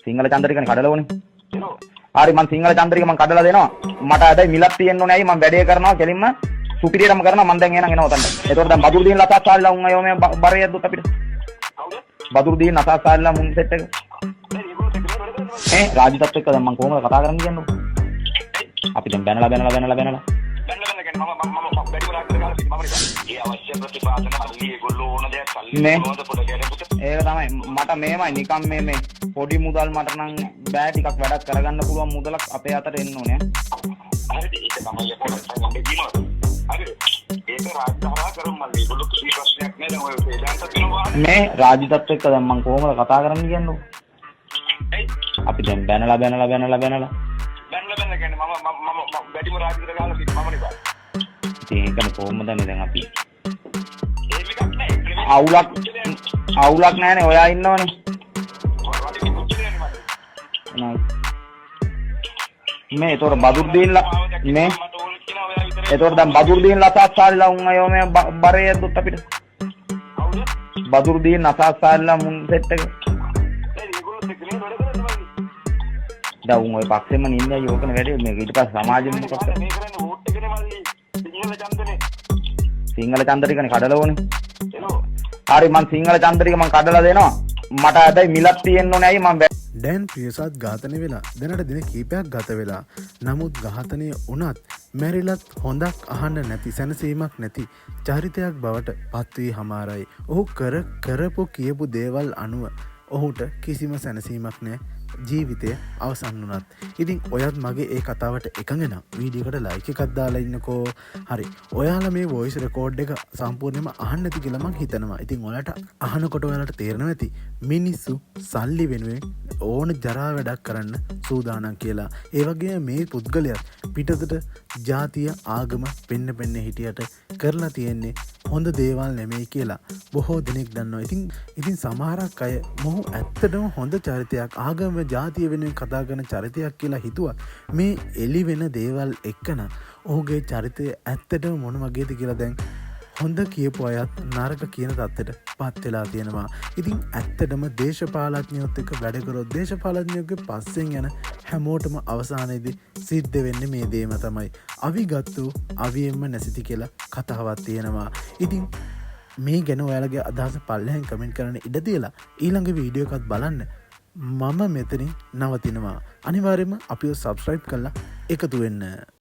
සිංහල චන්ද්‍රිකනේ කඩලා ඕනේ. හරි මං සිංහල චන්ද්‍රික මං කඩලා දෙනවා. මට අදයි මිලක් තියෙන්න ඕනේ. ඇයි මං වැඩේ කරනවා කෙලින්ම සුපිරියටම කරනවා. මං දැන් එනං එනවා උතන්ට. ඒතකොට දැන් බදුරු දින ලසක් සාල්ලා උන් අයෝ මේ බරේ යද්දුත් අපිට. බදුරු දින ලසක් සාල්ලා මුන් සෙට් එක. රාජිතත් එක්ක දැන් මං කොහොමද කතා කරන්න කියන්නේ? අපි දැන් බැනලා කියන්නේ මම වැඩි කරලා ගහලා සිට මම ඒ අවශ්‍ය ප්‍රතිපාදන අල්ලි ඒගොල්ලෝ ඕන දෙයක් සල්ලි මොනවද පොඩ ගැලපුට ඒක තමයි මට මේමයි නිකන් මේ පොඩි මුදල් මට නම් බෑ ටිකක් වැඩක් කරගන්න පුළුවන් මුදලක් අපේ අතට එන්න ඕනේ හරිද ඒක තමයි පොඩක් දිනවද හරිද ඒක රාජ්‍යහරා කරමු මල්ලි ඒගොල්ලෝ කිසි ප්‍රශ්නයක් නෑ දැන් ඔය වේදාන්ත දිනවා මේ රාජිතත් එක්ක දැන් මම කොහොමද කතා කරන්න කියන්නේ අපි දැන් බැනලා කියන්නේ මම වැඩිම රාජිතට ගහලා සිට මම නේ ඒකනේ කොහොමද දැන් අපි අවුලක් නැහැනේ ඔයා ඉන්නවනේ මේ ඒතොර බදුර්දීන්ලා මේ ඒතොර දැන් බදුර්දීන්ලා අසස්සාල්ලා උන් අයෝ මේ බරේ යද්දුත් අපිට බදුර්දීන් අසස්සාල්ලා මුන් සෙට් එක දැන් උන් ඔය පක්ෂෙම නින්නේ යෝකන වැඩේ මේක ඊට පස්සේ සමාජෙම මොකක්ද සිංහල චන්ද්‍රිකනේ කඩලා ඕනේ. හරි මං සිංහල චන්ද්‍රික මං කඩලා දෙනවා. මට අදයි මිලක් තියෙන්න ඕනේ. ඇයි මං දැන් ප්‍රියසත් ඝාතනය වෙලා දැනට දින කීපයක් ගත වෙලා. නමුත් ඝාතනය වුණත් මැරිලත් හොඳක් අහන්න නැති සැනසීමක් නැති චරිතයක් බවට පත් වී හමාරයි. ඔහු කරපු කියපු දේවල් අනුව ඔහුට කිසිම සැනසීමක් නැහැ. ජීවිතය අවසන් වුණත්. ඉතින් ඔයත් මගේ ඒ කතාවට එකඟ නම් වීඩියෝ එකට ලයික් එකක් දාලා ඉන්නකෝ. හරි. ඔයාලා මේ වොයිස් රෙකෝඩ් එක සම්පූර්ණයෙන්ම අහන්න නැති කියලා මං හිතනවා. ඉතින් ඔයාලට අහනකොට ඔයාලට තේරෙනවා ඇති මිනිස්සු සල්ලි වෙනුවෙන් ඕන ජරා වැඩක් කරන්න සූදානම් කියලා. ඒ වගේම මේ පුද්ගලයා පිටතට ජාතිය ආගම පෙන්න හිටියට කරලා තියෙන්නේ හොඳ දේවල් නෙමෙයි කියලා බොහෝ දෙනෙක් දන්නවා. ඉතින් සමහරක් අය මොහු ඇත්තටම හොඳ චරිතයක් ආගම ජාතිය වෙනුවෙන් කතා කරන චරිතයක් කියලා හිතුවා. මේ එලි වෙන දේවල් එක්කන ඔහුගේ චරිතය ඇත්තටම මොන වගේද කියලා දැන් හොඳ කියපු අයත් නරක කියන තත්ත්වයට පත් වෙලා තියෙනවා. ඉතින් ඇත්තටම දේශපාලඥයොත් එක්ක වැඩ කරොත් දේශපාලඥයෝගේ පස්සෙන් යන හැමෝටම අවසානයේදී සිද්ධ වෙන්නේ මේ දේම තමයි. අවි ගත්තු අවියෙන්ම නැසිති කියලා කතාවක් තියෙනවා. ඉතින් මේ ගැන ඔයාලගේ අදහස පල්ලෙහෙන් කමෙන්ට් කරන්න ඉඩ තියලා ඊළඟ වීඩියෝ එකත් බලන්න. මම මෙතනින් නවතිනවා. අනිවාර්යයෙන්ම අපිව සබ්ස්ක්‍රයිබ් කරලා එකතු වෙන්න.